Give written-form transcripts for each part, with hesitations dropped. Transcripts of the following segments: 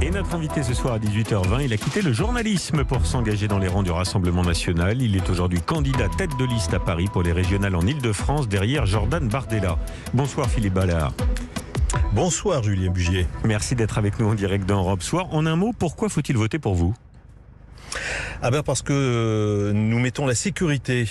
Et notre invité ce soir à 18h20, il a quitté le journalisme pour s'engager dans les rangs du Rassemblement national. Il est aujourd'hui candidat tête de liste à Paris pour les régionales en Ile-de-France, derrière Jordan Bardella. Bonsoir Philippe Ballard. Bonsoir Julien Bugier. Merci d'être avec nous en direct d'Europe Soir. En un mot, pourquoi faut-il voter pour vous ? Parce que nous mettons la sécurité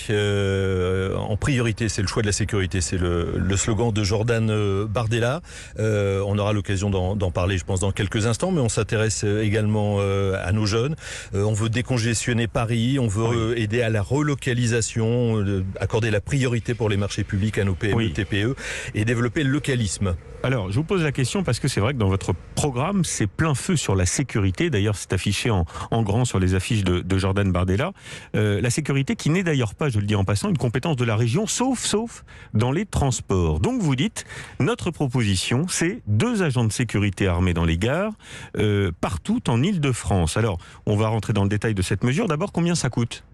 en priorité. C'est le choix de la sécurité, c'est le slogan de Jordan Bardella. On aura l'occasion d'en parler, je pense, dans quelques instants, mais on s'intéresse également à nos jeunes. On veut décongestionner Paris, on veut aider à la relocalisation, accorder la priorité pour les marchés publics à nos PME, TPE et développer le localisme. Alors, je vous pose la question parce que c'est vrai que dans votre programme, c'est plein feu sur la sécurité. D'ailleurs, c'est affiché en grand sur les affiches de Jordan Bardella. La sécurité qui n'est d'ailleurs pas, je le dis en passant, une compétence de la région, sauf dans les transports. Donc vous dites, notre proposition, c'est 2 agents de sécurité armés dans les gares, partout en Ile-de-France. Alors, on va rentrer dans le détail de cette mesure. D'abord, combien ça coûte ?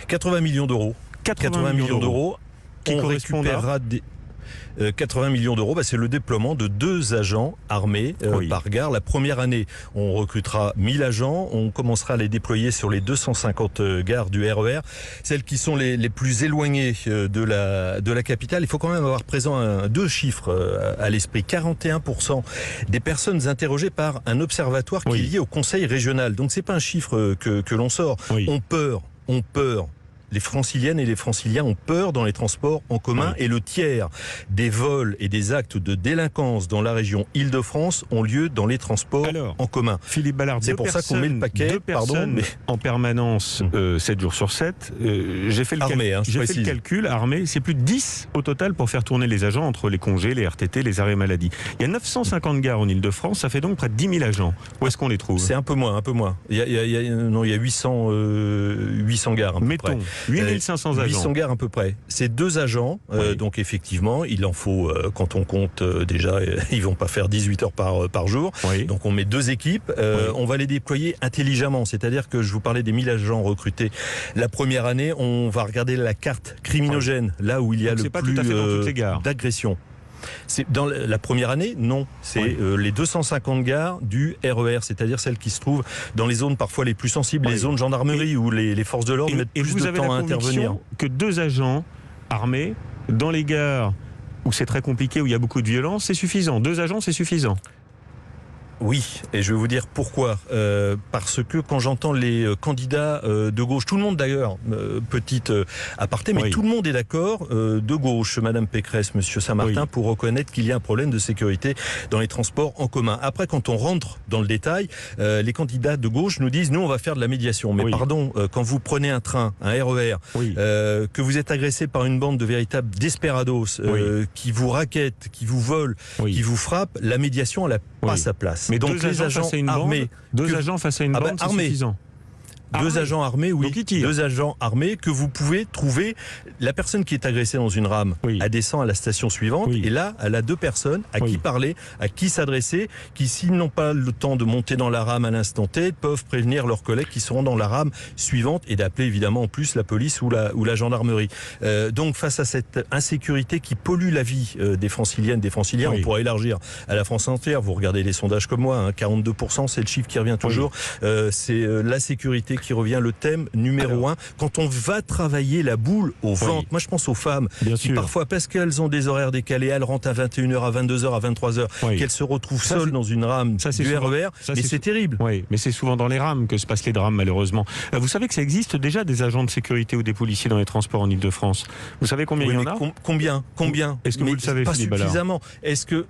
80 millions d'euros. 80 millions d'euros qui correspondent à... 80 millions d'euros, c'est le déploiement de 2 agents armés par gare. La première année, on recrutera 1000 agents. On commencera à les déployer sur les 250 gares du RER, celles qui sont les plus éloignées de la capitale. Il faut quand même avoir présent 2 chiffres à l'esprit. 41% des personnes interrogées par un observatoire qui est lié au conseil régional. Donc c'est pas un chiffre que l'on sort. On peur. Les franciliennes et les franciliens ont peur dans les transports en commun et le tiers des vols et des actes de délinquance dans la région Île-de-France ont lieu dans les transports en commun. Philippe Ballard, c'est pour ça qu'on met le paquet. 2 personnes en permanence 7 jours sur 7. J'ai fait le calcul, armé, c'est plus de 10 au total pour faire tourner les agents entre les congés, les RTT, les arrêts maladie. Il y a 950 gares en Île-de-France, ça fait donc près de 10 000 agents. Où est-ce qu'on les trouve ? C'est un peu moins. Il y a 800 gares à peu près. 8500 agents. 800 gares à peu près. C'est 2 agents, donc effectivement, il en faut, quand on compte déjà, ils vont pas faire 18 heures par jour. Donc on met 2 équipes, on va les déployer intelligemment. C'est-à-dire que je vous parlais des 1000 agents recrutés. La première année, on va regarder la carte criminogène, là où il y a le plus d'agressions. C'est dans la première année, non. C'est les 250 gares du RER, c'est-à-dire celles qui se trouvent dans les zones parfois les plus sensibles, les zones gendarmerie où les forces de l'ordre mettent plus de temps à intervenir. Que 2 agents armés dans les gares où c'est très compliqué, où il y a beaucoup de violence, c'est suffisant. 2 agents, c'est suffisant. Oui, et je vais vous dire pourquoi. Parce que quand j'entends les candidats de gauche, tout le monde d'ailleurs, petite aparté, mais tout le monde est d'accord de gauche, Madame Pécresse, Monsieur Saint-Martin, pour reconnaître qu'il y a un problème de sécurité dans les transports en commun. Après, quand on rentre dans le détail, les candidats de gauche nous disent, nous on va faire de la médiation. Mais pardon, quand vous prenez un train, un RER, que vous êtes agressé par une bande de véritables desperados, qui vous raquettent, qui vous volent, qui vous frappent, la médiation, elle n'a pas sa place. Mais donc 2 agents face à une bande, 2 agents face à une bande, c'est suffisant. 2 agents armés, 2 agents armés que vous pouvez trouver. La personne qui est agressée dans une rame, elle descend à la station suivante et là, elle a 2 personnes à qui parler, à qui s'adresser, qui s'ils n'ont pas le temps de monter dans la rame à l'instant T, peuvent prévenir leurs collègues qui seront dans la rame suivante et d'appeler évidemment en plus la police ou la gendarmerie. Donc face à cette insécurité qui pollue la vie des franciliennes, des franciliens, on pourra élargir à la France entière. Vous regardez les sondages comme moi, 42%, c'est le chiffre qui revient toujours. C'est la sécurité qui revient le thème numéro 1. Quand on va travailler la boule au ventre, moi je pense aux femmes qui parfois, parce qu'elles ont des horaires décalés, elles rentrent à 21h, à 22h, à 23h, qu'elles se retrouvent seules dans une rame du RER, mais c'est terrible. Oui, mais c'est souvent dans les rames que se passent les drames, malheureusement. Vous savez que ça existe déjà des agents de sécurité ou des policiers dans les transports en Ile-de-France. Vous savez combien il y en a ? Combien Est-ce que vous le savez, Philippe Ballard ? Pas suffisamment. Est-ce que,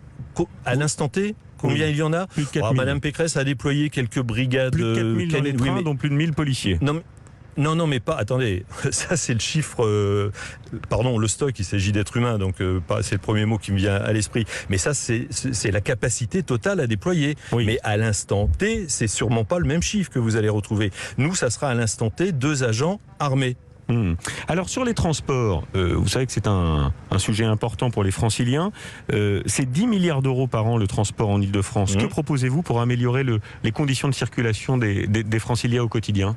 à l'instant T, combien il y en a ? Madame Pécresse a déployé quelques brigades. Plus de 4000 dans les trains, dont plus de 1000 policiers. Non, mais pas. Attendez, ça c'est le chiffre. Le stock. Il s'agit d'êtres humains, donc c'est le premier mot qui me vient à l'esprit. Mais ça, c'est la capacité totale à déployer. Mais à l'instant T, c'est sûrement pas le même chiffre que vous allez retrouver. Nous, ça sera à l'instant T 2 agents armés. Alors sur les transports, vous savez que c'est un sujet important pour les franciliens. C'est 10 milliards d'euros par an le transport en Ile-de-France. Que proposez-vous pour améliorer les conditions de circulation des franciliens au quotidien ?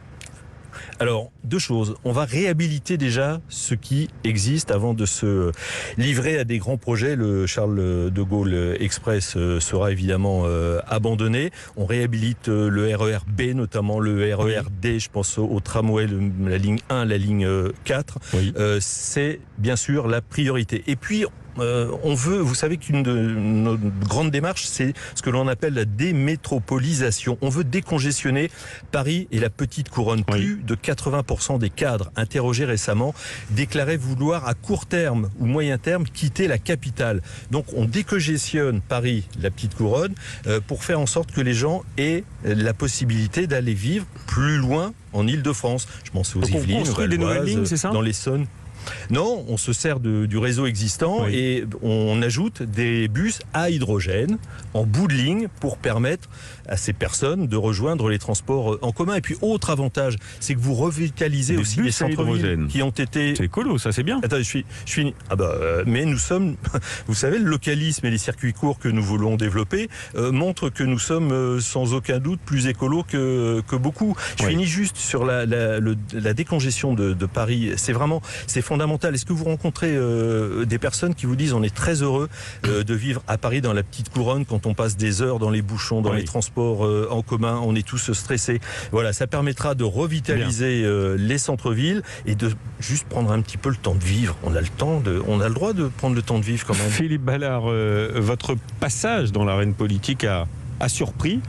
Alors, deux choses. On va réhabiliter déjà ce qui existe avant de se livrer à des grands projets. Le Charles de Gaulle Express sera évidemment abandonné. On réhabilite le RER B, notamment le RER D, je pense au tramway, la ligne 1, la ligne 4. Oui. C'est bien sûr la priorité. Et puis, on veut, vous savez qu'une de nos grandes démarches, c'est ce que l'on appelle la démétropolisation. On veut décongestionner Paris et la petite couronne. Oui. Plus de 80% des cadres interrogés récemment déclaraient vouloir à court terme ou moyen terme quitter la capitale. Donc on décongestionne Paris, la petite couronne, pour faire en sorte que les gens aient la possibilité d'aller vivre plus loin en Île-de-France. Je pense aux Yvelines, des nouvelles lignes, c'est ça ? Dans l'Essonne. Non, on se sert du réseau existant et on ajoute des bus à hydrogène en bout de ligne pour permettre à ces personnes de rejoindre les transports en commun. Et puis, autre avantage, c'est que vous revitalisez aussi les centres-villes qui ont été... C'est écolo, ça c'est bien. Attends, je finis. Mais nous sommes... Vous savez, le localisme et les circuits courts que nous voulons développer montrent que nous sommes sans aucun doute plus écolos que beaucoup. Je finis juste sur la décongestion de Paris. C'est fondamental. Est-ce que vous rencontrez des personnes qui vous disent on est très heureux de vivre à Paris dans la petite couronne quand on passe des heures dans les bouchons, dans les transports en commun, on est tous stressés. Voilà, ça permettra de revitaliser les centres-villes et de juste prendre un petit peu le temps de vivre. On a le droit de prendre le temps de vivre quand même. Philippe Ballard, votre passage dans l'arène politique a surpris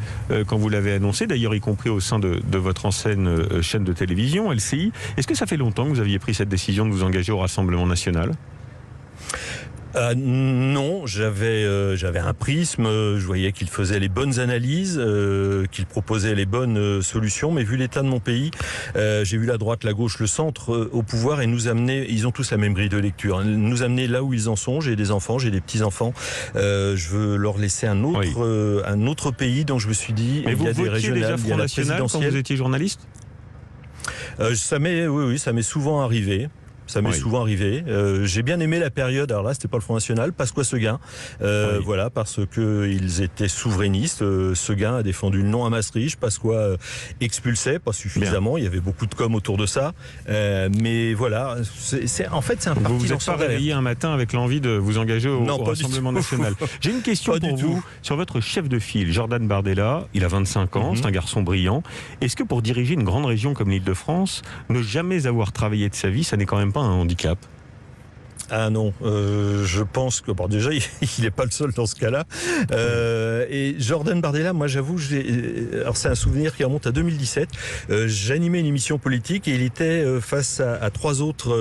quand vous l'avez annoncé, d'ailleurs y compris au sein de votre ancienne chaîne de télévision, LCI. Est-ce que ça fait longtemps que vous aviez pris cette décision de vous engager au Rassemblement national ? Non, j'avais un prisme, je voyais qu'il faisait les bonnes analyses, qu'il proposait les bonnes solutions, mais vu l'état de mon pays, j'ai vu la droite, la gauche, le centre au pouvoir et nous amener, ils ont tous la même grille de lecture, nous amener là où ils en sont. J'ai des enfants, j'ai des petits-enfants, je veux leur laisser un autre pays, donc je me suis dit, mais il y a des régionales, il y a la présidentielle. Quand vous étiez journaliste ? Ça m'est souvent arrivé. Souvent arrivé. J'ai bien aimé la période, alors là c'était pas le Front National, Pasqua-Seguin, voilà, parce que ils étaient souverainistes. Seguin a défendu le non à Maastricht, Pasqua expulsait, pas suffisamment, il y avait beaucoup de com autour de ça, mais voilà, c'est un parti. Vous vous êtes pas réveillé un matin avec l'envie de vous engager au Rassemblement national. J'ai une question pour vous sur votre chef de file, Jordan Bardella. Il a 25 ans, c'est un garçon brillant. Est-ce que pour diriger une grande région comme l'Île-de-France, ne jamais avoir travaillé de sa vie, ça n'est quand même pas un handicap? Ah non, je pense que déjà il n'est pas le seul dans ce cas-là. Et Jordan Bardella, moi j'avoue, alors c'est un souvenir qui remonte à 2017. J'animais une émission politique et il était face à trois autres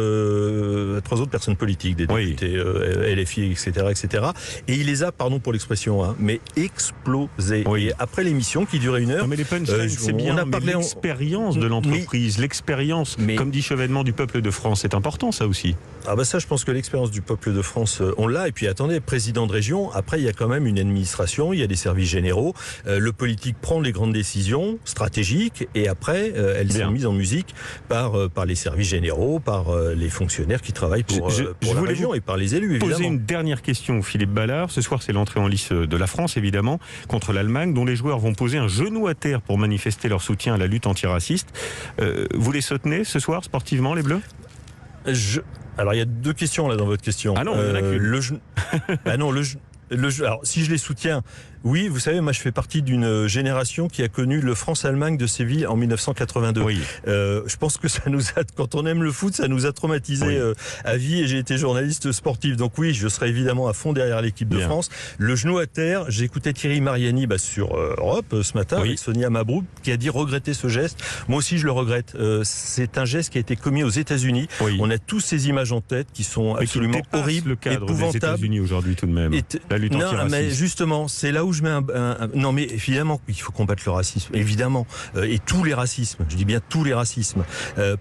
personnes politiques, des députés, LFI, etc., etc. Et il les a, pardon pour l'expression, mais explosés. Et après l'émission qui durait 1 heure, non mais les punchlines, c'est bien. On a parlé l'expérience de l'entreprise, l'expérience, comme dit Chevènement, du peuple de France. C'est important ça aussi. Ah bah ça, je pense que l'expérience du peuple de France, on l'a. Et puis attendez, président de région, après il y a quand même une administration, il y a des services généraux. Le politique prend les grandes décisions stratégiques et après elles sont mises en musique par les services généraux, par les fonctionnaires qui travaillent pour la région et par les élus, évidemment. Poser une dernière question, Philippe Ballard. Ce soir, c'est l'entrée en lice de la France, évidemment, contre l'Allemagne, dont les joueurs vont poser un genou à terre pour manifester leur soutien à la lutte antiraciste. Vous les soutenez ce soir, sportivement, les Bleus ? Alors il y a deux questions là dans votre question. Ah non, il y en a qu'une. Alors si je les soutiens, oui, vous savez, moi je fais partie d'une génération qui a connu le France-Allemagne de Séville en 1982. Oui. Je pense que ça nous a, quand on aime le foot, ça nous a traumatisé à vie et j'ai été journaliste sportif. Donc oui, je serai évidemment à fond derrière l'équipe de France. Le genou à terre, j'écoutais Thierry Mariani sur Europe ce matin avec Sonia Mabrouk qui a dit regretter ce geste. Moi aussi je le regrette. C'est un geste qui a été commis aux États-Unis. On a tous ces images en tête qui sont absolument horribles, le cadre épouvantables. Des États-Unis aujourd'hui tout de même. La lutte antiraciste. Non, mais justement, c'est là où je mets non, mais évidemment, il faut combattre le racisme, évidemment, et tous les racismes. Je dis bien tous les racismes.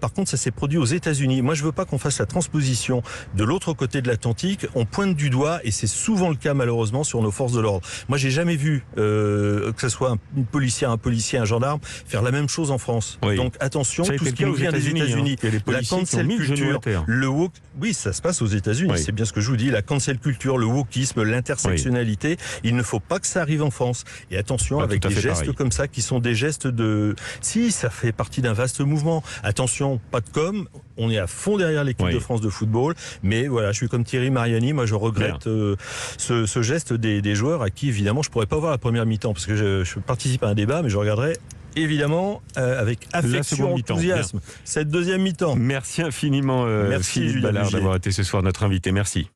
Par contre, ça s'est produit aux États-Unis. Moi, je veux pas qu'on fasse la transposition de l'autre côté de l'Atlantique. On pointe du doigt, et c'est souvent le cas malheureusement sur nos forces de l'ordre. Moi, j'ai jamais vu que ce soit un policier, un gendarme faire la même chose en France. Donc attention, tout ce qui nous vient des États-Unis, la cancel culture, le woke, oui, ça se passe aux États-Unis. C'est bien ce que je vous dis. La cancel culture, le wokisme, l'intersectionnalité. Il ne faut pas que ça ça arrive en France. Et attention, avec des gestes pareil. Comme ça, qui sont des gestes de... Si, ça fait partie d'un vaste mouvement. Attention, pas de com', on est à fond derrière l'équipe de France de football, mais voilà, je suis comme Thierry Mariani, moi je regrette ce geste des joueurs à qui, évidemment, je pourrais pas voir la première mi-temps, parce que je participe à un débat, mais je regarderai évidemment avec affection, enthousiasme cette deuxième mi-temps. Merci infiniment, Philippe Ballard, d'avoir été ce soir notre invité. Merci.